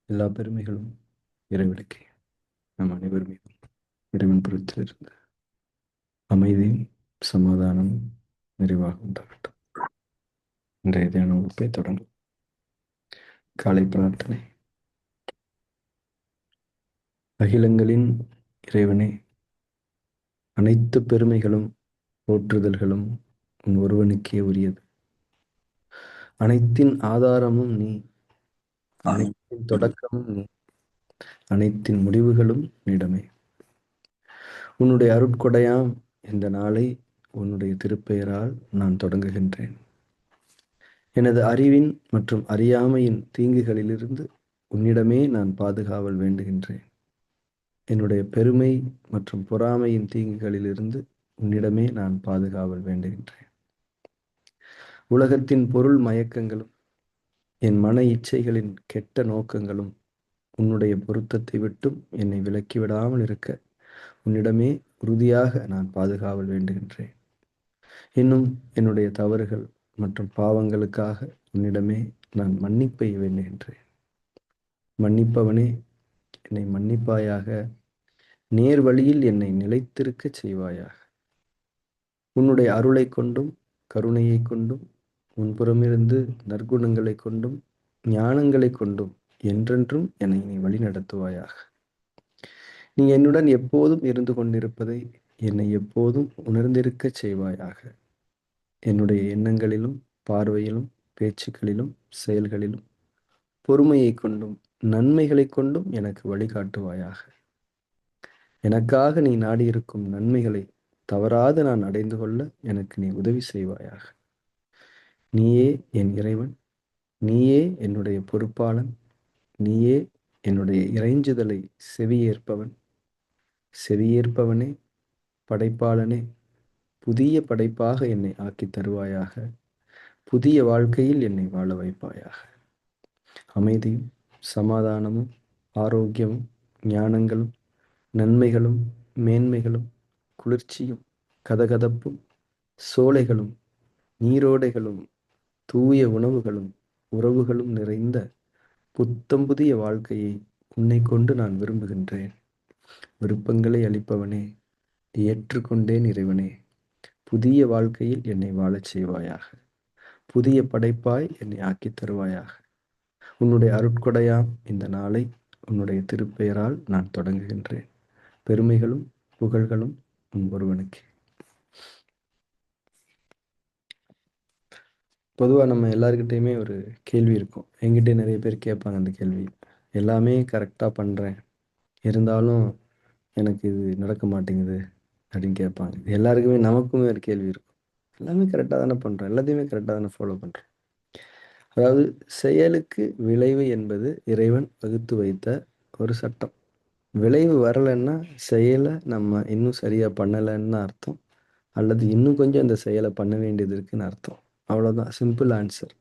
எல்லா பெருமைகளும் இறைவனுக்கே. நம் அனைவர் மீதும் இறைவன் புறத்திலிருந்து அமைதியும் சமாதானமும் நிறைவாக உண்டாகட்டும். இன்றைய தியான வகுப்பை தொடங்கும். காலை பிரார்த்தனை. அகிலங்களின் இறைவனே, அனைத்து பெருமைகளும் போற்றுதல்களும் உன் ஒருவனுக்கே உரியது. அனைத்தின் ஆதாரமும் நீ, அனைத்தின் தொடக்கமும் நீ, அனைத்தின் முடிவுகளும் நீடமே. உன்னுடைய அருட்கொடையாம் இந்த நாளை உன்னுடைய திருப்பெயரால் நான் தொடங்குகின்றேன். எனது அறிவின் மற்றும் அறியாமையின் தீங்குகளிலிருந்து உன்னிடமே நான் பாதுகாவல் வேண்டுகின்றேன். என்னுடைய பெருமை மற்றும் பொறாமையின் தீங்குகளிலிருந்து உன்னிடமே நான் பாதுகாவல் வேண்டுகின்றேன். உலகத்தின் பொருள் மயக்கங்களும் என் மன இச்சைகளின் கெட்ட நோக்கங்களும் உன்னுடைய பொருத்தத்தை விட்டும் என்னை விலக்கிவிடாமல் இருக்க உன்னிடமே உறுதியாக நான் பாதுகாவல் வேண்டுகின்றேன். இன்னும் என்னுடைய தவறுகள் மற்றும் பாவங்களுக்காக உன்னிடமே நான் மன்னிப்பை வேண்டுகின்றேன். மன்னிப்பவனே, என்னை மன்னிப்பாயாக. நேர் வழியில் என்னை நிலைத்திருக்க செய்வாயாக. உன்னுடைய அருளை கொண்டும் கருணையை கொண்டும் உன்புறமிருந்து நற்குணங்களை கொண்டும் ஞானங்களை கொண்டும் என்றென்றும் என்னை நீ வழி நடத்துவாயாக. நீ என்னுடன் எப்போதும் இருந்து கொண்டிருப்பதை என்னை எப்போதும் உணர்ந்திருக்க செய்வாயாக. என்னுடைய எண்ணங்களிலும் பார்வையிலும் பேச்சுக்களிலும் செயல்களிலும் பொறுமையை கொண்டும் நன்மைகளை கொண்டும் எனக்கு வழிகாட்டுவாயாக. எனக்காக நீ நாடியிருக்கும் நன்மைகளை தவறாது நான் அடைந்து கொள்ள எனக்கு நீ உதவி செய்வாயாக. நீயே என் இறைவன், நீயே என்னுடைய பொறுப்பாளன், நீயே என்னுடைய இறைஞ்சுதலை செவியேற்பவன். செவியேற்பவனே, படைப்பாளனே, புதிய படைப்பாக என்னை ஆக்கி தருவாயாக. புதிய வாழ்க்கையில் என்னை வாழ வைப்பாயாக. அமைதியும் சமாதானமும் ஆரோக்கியமும் ஞானங்களும் நன்மைகளும் மேன்மைகளும் குளிர்ச்சியும் கதகதப்பும் சோலைகளும் நீரோடைகளும் தூய உணவுகளும் உறவுகளும் நிறைந்த புத்தம் புதிய வாழ்க்கையை உன்னை கொண்டு நான் விரும்புகின்றேன். விருப்பங்களை அளிப்பவனே, ஏற்றுக்கொண்டேன் இறைவனே. புதிய வாழ்க்கையில் என்னை வாழச் செய்வாயாக. புதிய படைப்பாய் என்னை ஆக்கி தருவாயாக. உன்னுடைய அருட்கொடையாம் இந்த நாளை உன்னுடைய திருப்பெயரால் நான் தொடங்குகின்றேன். பெருமைகளும் புகழ்களும் உன் ஒருவனுக்கு. பொதுவாக நம்ம எல்லாருக்கிட்டையுமே ஒரு கேள்வி இருக்கும். என்கிட்ட நிறைய பேர் கேட்பாங்க அந்த கேள்வி. எல்லாமே கரெக்டாக பண்ணுறேன், இருந்தாலும் எனக்கு இது நடக்க மாட்டேங்குது அப்படின்னு கேட்பாங்க. எல்லாருக்குமே நமக்குமே ஒரு கேள்வி இருக்கும். எல்லாமே கரெக்டாக தானே பண்ணுறோம், எல்லாத்தையுமே கரெக்டாக தானே ஃபாலோ பண்ணுறோம். அதாவது செயலுக்கு விளைவு என்பது இறைவன் வகுத்து வைத்த ஒரு சட்டம். விளைவு வரலைன்னா செயலை நம்ம இன்னும் சரியாக பண்ணலைன்னு அர்த்தம், அல்லது இன்னும் கொஞ்சம் அந்த செயலை பண்ண வேண்டியது இருக்குன்னு அர்த்தம். அவ்வளோதான், சிம்பிள் ஆன்சர்.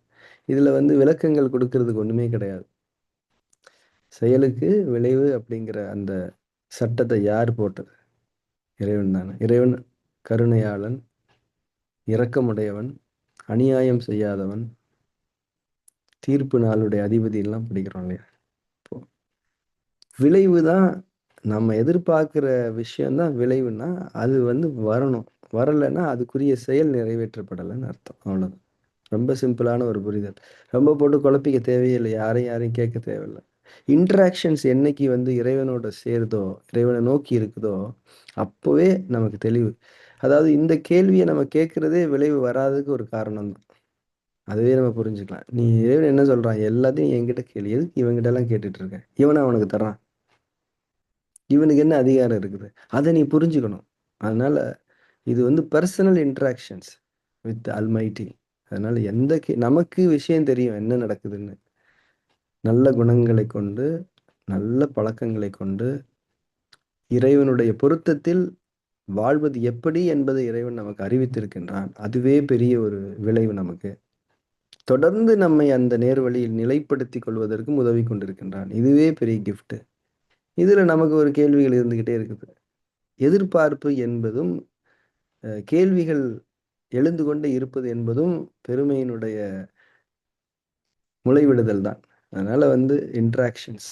இதில் விளக்கங்கள் கொடுக்கறதுக்கு ஒன்றுமே கிடையாது. செயலுக்கு விளைவு அப்படிங்கிற அந்த சட்டத்தை யார் போட்டது? இறைவன் தானே. இறைவன் கருணையாளன், இரக்கமுடையவன், அநியாயம் செய்யாதவன், தீர்ப்பு நாளுடைய அதிபதி எல்லாம் படிக்கிறோம் இல்லையா? இப்போ விளைவு தான் நம்ம எதிர்பார்க்குற விஷயம்தான் விளைவுனா அது வரணும். வரலைன்னா அதுக்குரிய செயல் நிறைவேற்றப்படலைன்னு அர்த்தம். அவ்வளோதான். ரொம்ப சிம்பிளான ஒரு புரிதல். ரொம்ப போட்டு குழப்பிக்க தேவையில்லை. யாரையும் கேட்க தேவையில்லை. இன்ட்ராக்ஷன்ஸ் என்னைக்கு இறைவனோட சேருதோ, இறைவனை நோக்கி இருக்குதோ, அப்போவே நமக்கு தெளிவு. அதாவது இந்த கேள்வியை நம்ம கேட்கறதே விளைவு வராததுக்கு ஒரு காரணம் தான். அதுவே நம்ம புரிஞ்சுக்கலாம். நீ இறைவன் என்ன சொல்றான்? எல்லாத்தையும் என்கிட்ட கேள்வி, எதுக்கு இவங்கிட்ட எல்லாம் கேட்டுட்டு இருக்க? இவனை அவனுக்கு தர்றான். இவனுக்கு என்ன அதிகாரம் இருக்குது? அதை நீ புரிஞ்சுக்கணும். அதனால இது பர்சனல் இன்ட்ராக்ஷன்ஸ் வித் அல்மைட்டி. அதனால நமக்கு விஷயம் தெரியும் என்ன நடக்குதுன்னு. நல்ல குணங்களை கொண்டு, நல்ல பழக்கங்களை கொண்டு, இறைவனுடைய பொருத்தத்தில் வாழ்வது எப்படி என்பதை இறைவன் நமக்கு அறிவித்திருக்கின்றான். அதுவே பெரிய ஒரு விளைவு நமக்கு. தொடர்ந்து நம்மை அந்த நேர்வழியில் நிலைப்படுத்திக் கொள்வதற்கும் உதவி கொண்டிருக்கின்றான். இதுவே பெரிய கிஃப்ட். இதுல நமக்கு ஒரு கேள்விகள் இருந்துகிட்டே இருக்குது. எதிர்பார்ப்பு என்பதும் கேள்விகள் எழுந்து கொண்டே இருப்பது என்பதும் பெருமையினுடைய முளைவிடுதல் தான். அதனால வந்து இன்ட்ராக்ஷன்ஸ்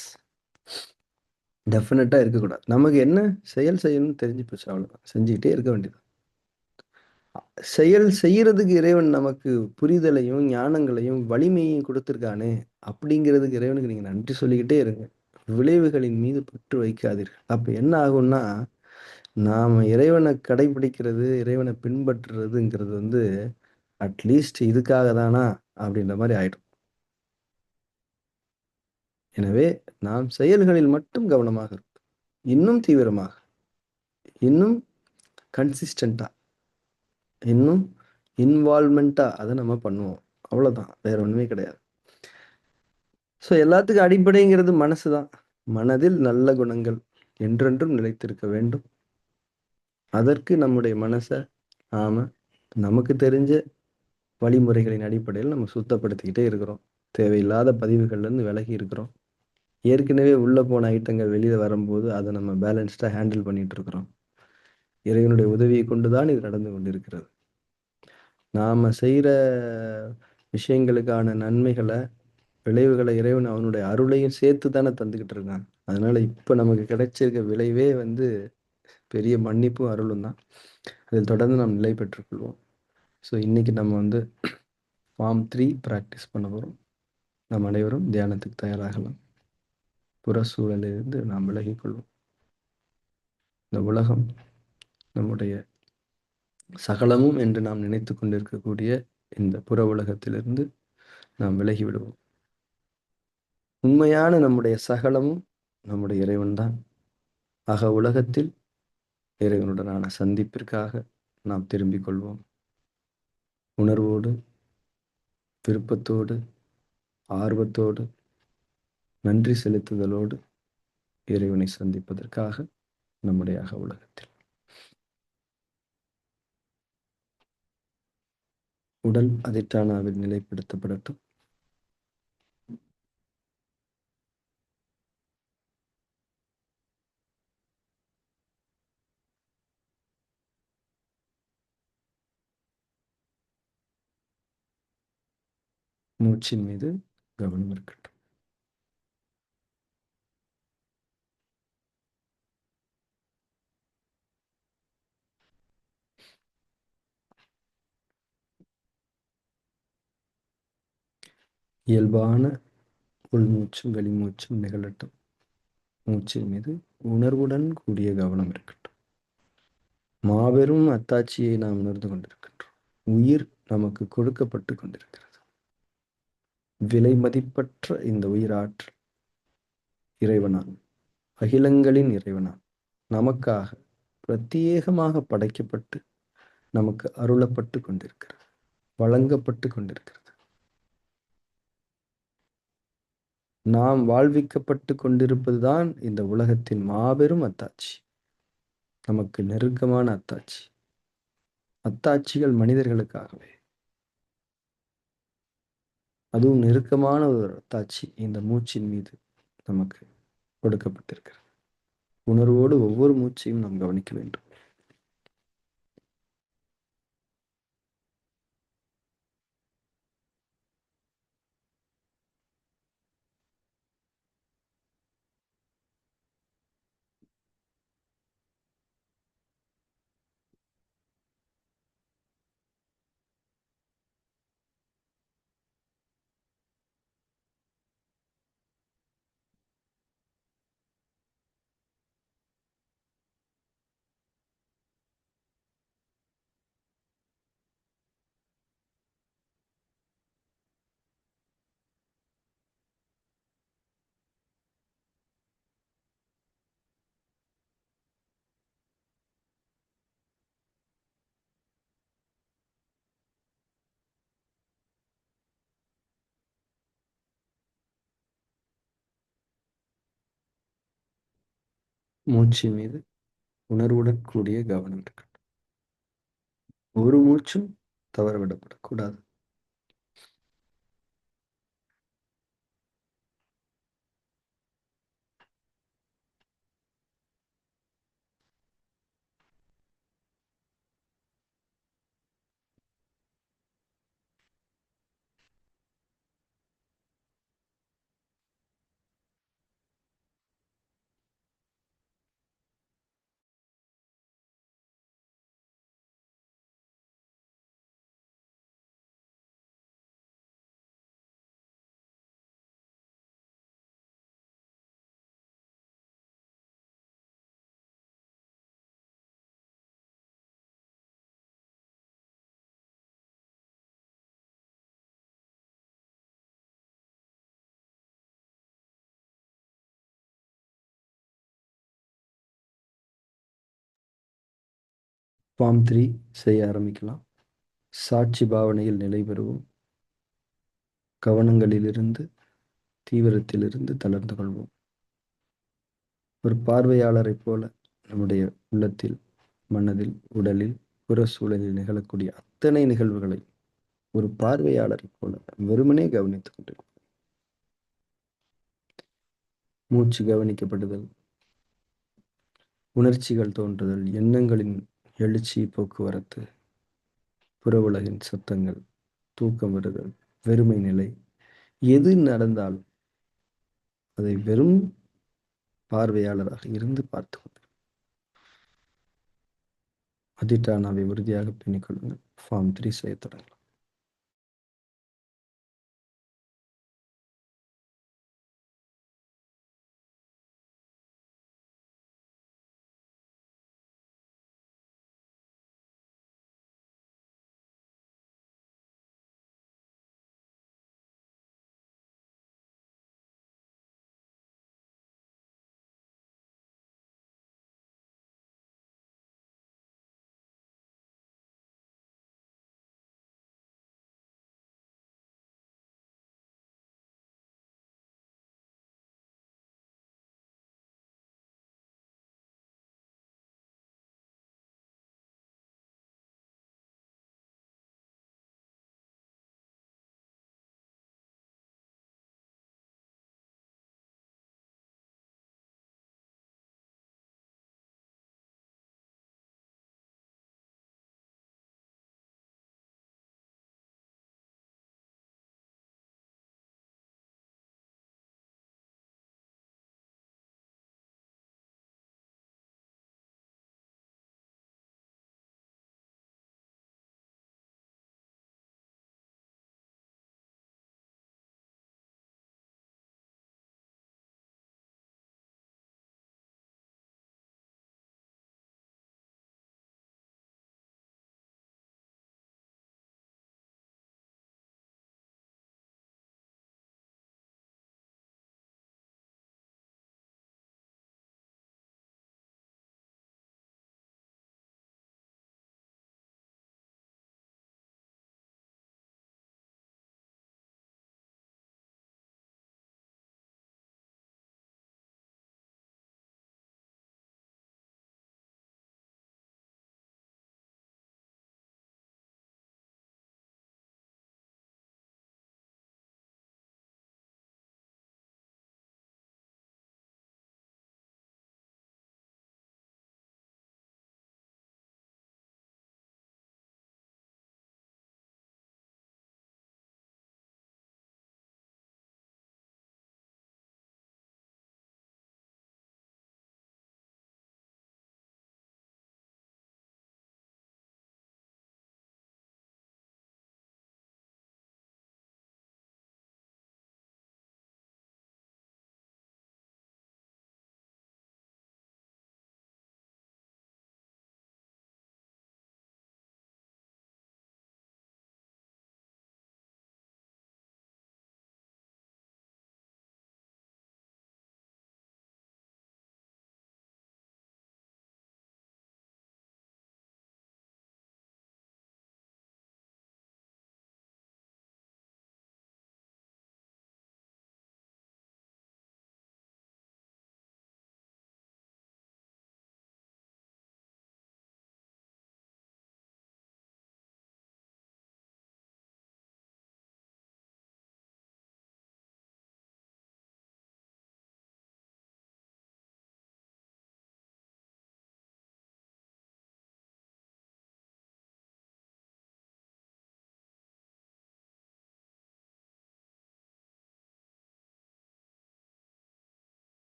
டெஃபினட்டா இருக்கக்கூடாது. நமக்கு என்ன செயல் செய்யணும்னு தெரிஞ்சு போச்சு அவ்வளோதான். செஞ்சுக்கிட்டே இருக்க வேண்டியது. செயல் செய்யறதுக்கு இறைவன் நமக்கு புரிதலையும், ஞானங்களையும், வலிமையையும் குடுத்திருக்கானே! அப்படிங்கிறதுக்கு இறைவனுக்கு நீங்க நன்றி சொல்லிக்கிட்டே இருங்க. விளைவுகளின் மீது பற்று வைக்காதீர்கள். அப்ப என்ன ஆகும்னா, நாம இறைவன கடைபிடிக்கிறது, இறைவன பின்பற்றுறதுங்கிறது வந்து, அட்லீஸ்ட் இதுக்காக தானா? அப்படின்ற மாரி ஆயிடும். எனவே, நாம் செயல்களில் மட்டும் கவனமாக இருப்போம். இன்னும் தீவிரமாக, இன்னும் கன்சிஸ்டென்ட்டா, இன்னும் இன்வால்வ்மென்ட்டா அத நம்ம பண்ணுவோம். அவ்வளோதான். வேற ஒண்ணுமே கிடையாது. ஸோ எல்லாத்துக்கும் அடிப்படைங்கிறது மனசு தான். மனதில் நல்ல குணங்கள் என்றென்றும் நிலைத்திருக்க வேண்டும். அதற்கு நம்முடைய மனச நாம நமக்கு தெரிஞ்ச வழிமுறைகளின் அடிப்படையில் நம்ம சுத்தப்படுத்திக்கிட்டே இருக்கிறோம். தேவையில்லாத பதிவுகள்லேருந்து விலகி இருக்கிறோம். ஏற்கனவே உள்ள போன ஐட்டங்கள் வெளியில வரும்போது, அத நம்ம பேலன்ஸ்டா ஹேண்டில் பண்ணிட்டு இருக்கிறோம். இறைவனுடைய உதவியை கொண்டு தான் இது நடந்து கொண்டிருக்கிறது. நாம செய்ற விஷயங்களுக்கான நன்மைகள, விளைவுகள இறைவன் அவனுடைய அருளையும் சேர்த்து தானே தந்துகிட்டு இருக்கான். அதனால இப்ப நமக்கு கிடைச்சிருக்க விளைவே வந்து பெரிய மன்னிப்பும், அருளும் தான். அதில் தொடர்ந்து நாம் நிலை பெற்றுக் கொள்வோம். ஸோ இன்னைக்கு நம்ம வந்து ஃபார்ம் 3 பிராக்டிஸ் பண்ண போறோம். நாம் அனைவரும் தியானத்துக்கு தயாராகலாம். புற சூழலிலிருந்து நாம் விலகிக் கொள்வோம். இந்த உலகம் நம்முடைய சகலமும் என்று நாம் நினைத்துக் கொண்டிருக்கக்கூடிய இந்த புற உலகத்திலிருந்து நாம் விலகி விடுவோம். உண்மையான நம்முடைய சகலமும் நம்முடைய இறைவன் தான். ஆக உலகத்தில் இறைவனுடனான சந்திப்பிற்காக நாம் திரும்பிக் கொள்வோம். உணர்வோடு, விருப்பத்தோடு, ஆர்வத்தோடு, நன்றி செலுத்துதலோடு இறைவனை சந்திப்பதற்காக நம்முடைய அக உலகத்தில். உடல் அதிஷ்டானாவில் நிலைப்படுத்தப்படட்டும். மூச்சின் மீது கவனம் இருக்கட்டும். இயல்பான உள்மூச்சும் வெளிமூச்சும் நிகழட்டும். மூச்சின் மீது உணர்வுடன் கூடிய கவனம் இருக்கட்டும். மாபெரும் அத்தாட்சியை நாம் உணர்ந்து கொண்டிருக்கின்றோம். உயிர் நமக்கு கொடுக்கப்பட்டு கொண்டிருக்கிறது. விலை மதிப்பற்ற இந்த உயிராற்றல் இறைவனால், அகிலங்களின் இறைவனால் நமக்காக பிரத்யேகமாக படைக்கப்பட்டு நமக்கு அருளப்பட்டு கொண்டிருக்கிறது, வழங்கப்பட்டு கொண்டிருக்கிறது. நாம் வாழ்விக்கப்பட்டு கொண்டிருப்பதுதான் இந்த உலகத்தின் மாபெரும் அத்தாட்சி. நமக்கு நெருக்கமான அத்தாட்சி. அத்தாட்சிகள் மனிதர்களுக்காகவே. அதுவும் நெருக்கமான ஒரு அத்தாட்சி இந்த மூச்சின் மீது நமக்கு கொடுக்கப்பட்டிருக்கிறது. உணர்வோடு ஒவ்வொரு மூச்சையும் நாம் கவனிக்க வேண்டும். மூச்சின் மீது உணர்வுடன் கூடிய கவனம் இருக்கட்டும். ஒரு மூச்சும் தவறவிடப்படக்கூடாது. ஃபார்ம் 3 செய்ய ஆரம்பிக்கலாம். சாட்சி பாவனையில் நிலை பெறுவோம். கவனங்களிலிருந்து தீவிரத்திலிருந்து தளர்ந்து கொள்வோம். ஒரு பார்வையாளரைப் போல நம்முடைய உள்ளத்தில், மனதில், உடலில், புற சூழலில் நிகழக்கூடிய அத்தனை நிகழ்வுகளை ஒரு பார்வையாளரைப் போல வெறுமனே கவனித்துக் கொண்டிருக்கிறோம். மூச்சு கவனிக்கப்படுதல், உணர்ச்சிகள் தோன்றுதல், எண்ணங்களின் எழுச்சி, போக்குவரத்து, புற உலகின் சத்தங்கள், தூக்கம் வருதல், வெறுமை நிலை, எது நடந்தாலும் அதை வெறும் பார்வையாளராக இருந்து பார்த்து கொண்டு அதிட்டானாவை உறுதியாக பின்னிக்கொள்ளுங்கள். ஃபார்ம் 3 செய்ய தொடங்கலாம்.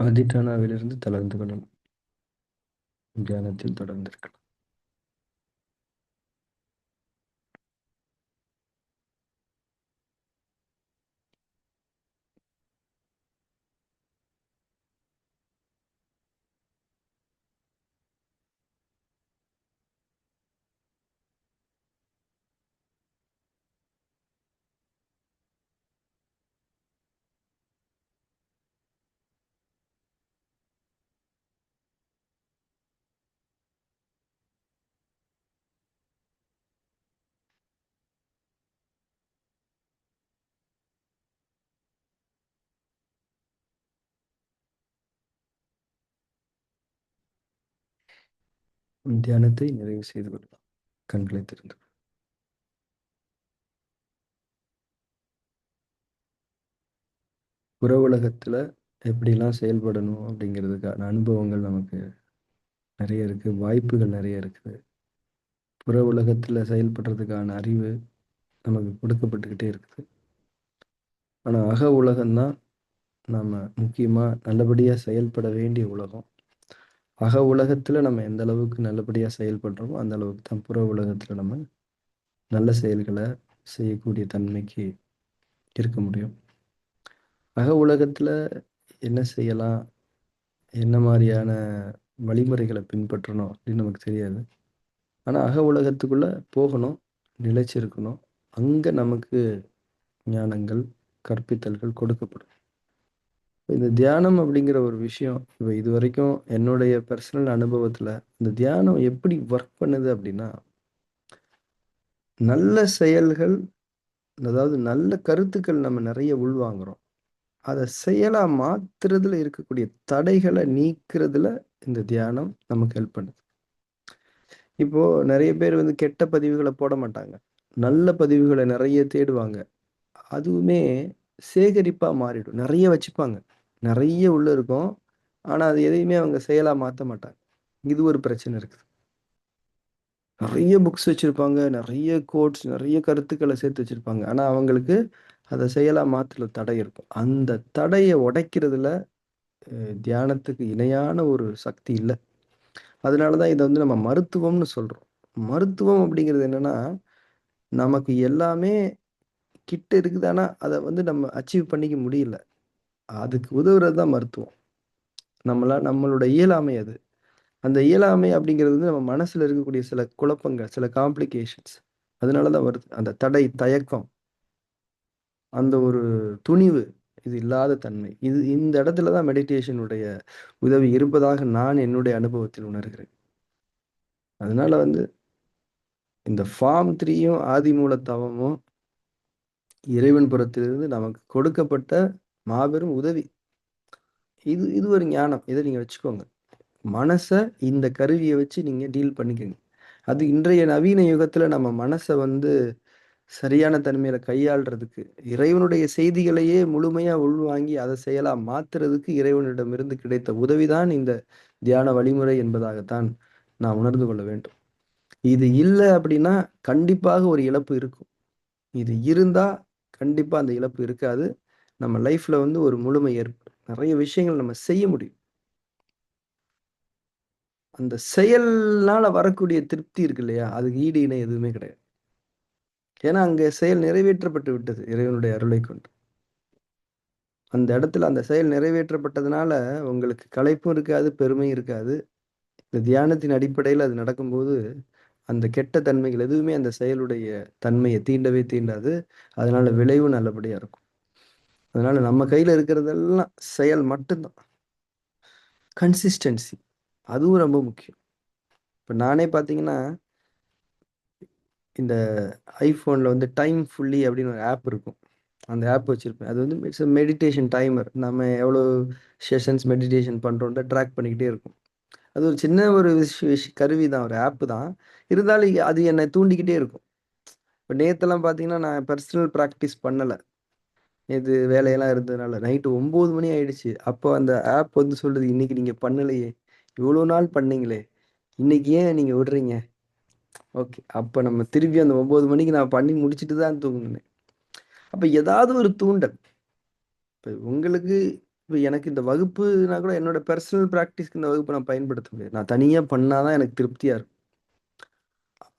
அதிட்டானாவிலிருந்து தளர்ந்து கொள்ளணும். தியானத்தில் தொடர்ந்திருக்கலாம். தியானத்தை நிறைவு செய்து கொள்ளலாம். கண்களை திறந்து. புற உலகத்துல எப்படிலாம் செயல்படணும் அப்படிங்கிறதுக்கான அனுபவங்கள் நமக்கு நிறைய இருக்கு. வாய்ப்புகள் நிறைய இருக்குது. புற உலகத்துல செயல்படுறதுக்கான அறிவு நமக்கு கொடுக்கப்பட்டுக்கிட்டே இருக்குது. ஆனா அக உலகம்தான் நாம முக்கியமா நல்லபடியா செயல்பட வேண்டிய உலகம். அக உலகத்துல நம்ம எந்த அளவுக்கு நல்லபடியா செயல்படுறோமோ அந்த அளவுக்கு தான் புற உலகத்துல நம்ம நல்ல செயல்களை செய்யக்கூடிய தன்மைக்கு இருக்க முடியும். அக உலகத்துல என்ன செய்யலாம், என்ன மாதிரியான வழிமுறைகளை பின்பற்றணும் அப்படின்னு நமக்கு தெரியாது. ஆனா அக உலகத்துக்குள்ள போகணும், நிலைச்சிருக்கணும். அங்க நமக்கு ஞானங்கள், கற்பித்தல்கள் கொடுக்கப்படும். இந்த தியானம் அப்படிங்கிற ஒரு விஷயம் இப்போ இது வரைக்கும் என்னுடைய பர்சனல் அனுபவத்துல இந்த தியானம் எப்படி ஒர்க் பண்ணுது அப்படின்னா, நல்ல செயல்கள், அதாவது நல்ல கருத்துக்கள் நம்ம நிறைய உள்வாங்குறோம். அதை செயலா மாத்துறதுல இருக்கக்கூடிய தடைகளை நீக்கிறதுல இந்த தியானம் நமக்கு ஹெல்ப் பண்ணுது. இப்போ நிறைய பேர் வந்து கெட்ட பதிவுகளை போட மாட்டாங்க. நல்ல பதிவுகளை நிறைய தேடுவாங்க. அதுவுமே சேகரிப்பா மாறிடும். நிறைய வச்சுப்பாங்க. நிறைய உள்ள இருக்கும். ஆனா அது எதையுமே அவங்க செயலா மாத்த மாட்டாங்க. இது ஒரு பிரச்சனை இருக்குது. நிறைய புக்ஸ் வச்சிருப்பாங்க. நிறைய கோட்ஸ், நிறைய கருத்துக்களை சேர்த்து வச்சிருப்பாங்க. ஆனா அவங்களுக்கு அதை செயலா மாத்துறதுல தடை இருக்கும். அந்த தடையை உடைக்கிறதுல தியானத்துக்கு இணையான ஒரு சக்தி இல்ல. அதனால தான் இத வந்து நம்ம மருத்துவம்னு சொல்றோம். மருத்துவம் அப்படிங்கிறது என்னன்னா, நமக்கு எல்லாமே கிட்ட இருக்குது. ஆனா, அத வந்து நம்ம அச்சீவ் பண்ணிக்க முடியல. அதுக்கு உதவுறது தான் மருத்துவம். நம்மளோட இயலாமை அது. அந்த இயலாமை அப்படிங்கிறது வந்து நம்ம மனசுல இருக்கக்கூடிய சில குழப்பங்கள், சில காம்ப்ளிகேஷன்ஸ். அதனால தான் வருது. அந்த தடை, தயக்கம், அந்த ஒரு துணிவு, இது இல்லாத தன்மை. இந்த இடத்துல தான் மெடிடேஷனுடைய உதவி இருப்பதாக நான் என்னுடைய அனுபவத்தில் உணர்கிறேன். அதனால வந்து இந்த ஃபார்ம் 3யும் ஆதிமூல தவமும் இறைவன் புறத்திலிருந்து நமக்கு கொடுக்கப்பட்ட மாபெரும் உதவி. இது இது ஒரு ஞானம். இத நீங்க வச்சுக்கோங்க. மனச இந்த கருவிய வச்சு நீங்க டீல் பண்ணிக்கங்க. அது இன்றைய நவீன யுகத்துல நம்ம மனச வந்து சரியான தன்மையில கையாள்றதுக்கு, இறைவனுடைய செய்திகளையே முழுமையா உள்வாங்கி அத செயலா மாத்துறதுக்கு இறைவனிடமிருந்து கிடைத்த உதவிதான் இந்த தியான வழிமுறை என்பதாகத்தான் நாம் உணர்ந்து கொள்ள வேண்டும். இது இல்ல அப்படின்னா, கண்டிப்பாக ஒரு இழப்பு இருக்கும். இது இருந்தா கண்டிப்பா அந்த இழப்பு இருக்காது. நம்ம லைஃப்ல வந்து ஒரு முழுமை ஏற்படும். நெறைய விஷயங்கள் நம்ம செய்ய முடியும். அந்த செயல்னால வரக்கூடிய திருப்தி இருக்கு இல்லையா? அதுக்கு ஈடு இணை எதுவுமே கிடையாது. ஏன்னா, அங்க செயல் நிறைவேற்றப்பட்டு விட்டது இறைவனுடைய அருளைக் கொண்டு. அந்த இடத்துல அந்த செயல் நிறைவேற்றப்பட்டதுனால, உங்களுக்கு களைப்பும் இருக்காது, பெருமையும் இருக்காது. இந்த தியானத்தின் அடிப்படையில அது நடக்கும்போது, அந்த கெட்ட தன்மைகள் எதுவுமே அந்த செயலுடைய தன்மைய தீண்டவே தீண்டாது. அதனால விளைவும் நல்லபடியா இருக்கும். அதனால நம்ம கையில இருக்கிறதெல்லாம் செயல் மட்டும் தான். கன்சிஸ்டன்சி அதுவும் ரொம்ப முக்கியம். இப்ப நானே பார்த்தீங்கன்னா, இந்த iPhoneல வந்து டைம் ஃபுல்லி அப்படின்னு ஒரு ஆப் இருக்கும். அந்த ஆப் வச்சிருப்பேன். அது வந்து இட்ஸ் எ மெடிடேஷன் டைமர். நம்ம எவ்வளோ செஷன்ஸ் மெடிடேஷன் பண்றோம்ன்றத ட்ராக் பண்ணிக்கிட்டே இருக்கும். அது ஒரு சின்ன ஒரு கருவி தான். ஒரு ஆப் தான். இருந்தாலும் அது என்னை தூண்டிக்கிட்டே இருக்கும். இப்ப நேத்தெல்லாம் பார்த்தீங்கன்னா, நான் பெர்சனல் பிராக்டிஸ் பண்ணல. நேத்து வேலையெல்லாம் இருந்ததுனால. நைட்டு 9 மணி ஆயிடுச்சு. அப்போ அந்த ஆப் வந்து சொல்லுது, "இன்னைக்கு நீங்க பண்ணலையே! இவ்வளோ நாள் பண்ணீங்களே! இன்னைக்கு ஏன் நீங்க விடுறீங்க?" ஓகே. அப்ப நம்ம திருப்பி அந்த 9 மணிக்கு நான் பண்ணி முடிச்சுட்டு தான் தூங்குனேன். அப்ப ஏதாவது ஒரு தூண்டல். இப்ப உங்களுக்கு இப்போ எனக்கு இந்த வகுப்புனா கூட என்னோட பர்சனல் ப்ராக்டிஸ்க்கு இந்த வகுப்பை நான் பயன்படுத்த முடியாது. நான் தனியாக பண்ணாதான் எனக்கு திருப்தியாக இருக்கும்.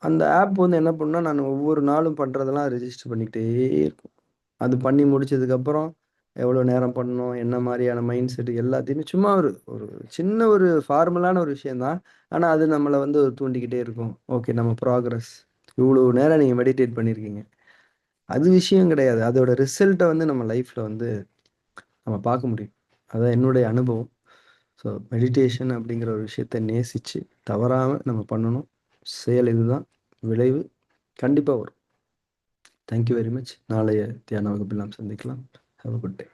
அந்த ஆப் வந்து என்ன பண்ணுன்னா, நான் ஒவ்வொரு நாளும் பண்ணுறதெல்லாம் ரெஜிஸ்டர் பண்ணிக்கிட்டே இருக்கும். அது பண்ணி முடிச்சதுக்கப்புறம், எவ்வளோ நேரம் பண்ணணும், என்ன மாரியான மைண்ட் செட் எல்லாத்தையுமே சும்மா ஒரு ஒரு சின்ன ஒரு ஃபார்மலான ஒரு விஷயம் தான். ஆனா, அது நம்மள வந்து தூண்டிக்கிட்டே இருக்கும். ஓகே நம்ம ப்ராக்ரஸ். இவ்வளோ நேரம் நீங்க மெடிடேட் பண்ணியிருக்கீங்க. அது விஷயம் கிடையாது. அதோட ரிசல்ட்ட வந்து நம்ம லைஃப்ல வந்து நம்ம பார்க்க முடியும். அதான் என்னுடைய அனுபவம். ஸோ மெடிடேஷன் அப்படிங்கிற ஒரு விஷயத்த நேசிச்சு, தவறாம நம்ம பண்ணணும். செயல் இதுதான். விளைவு கண்டிப்பா வரும். Thank you very much. நாளைய தியான வகுப்பில் நாம் சந்திக்கலாம். Have a good day.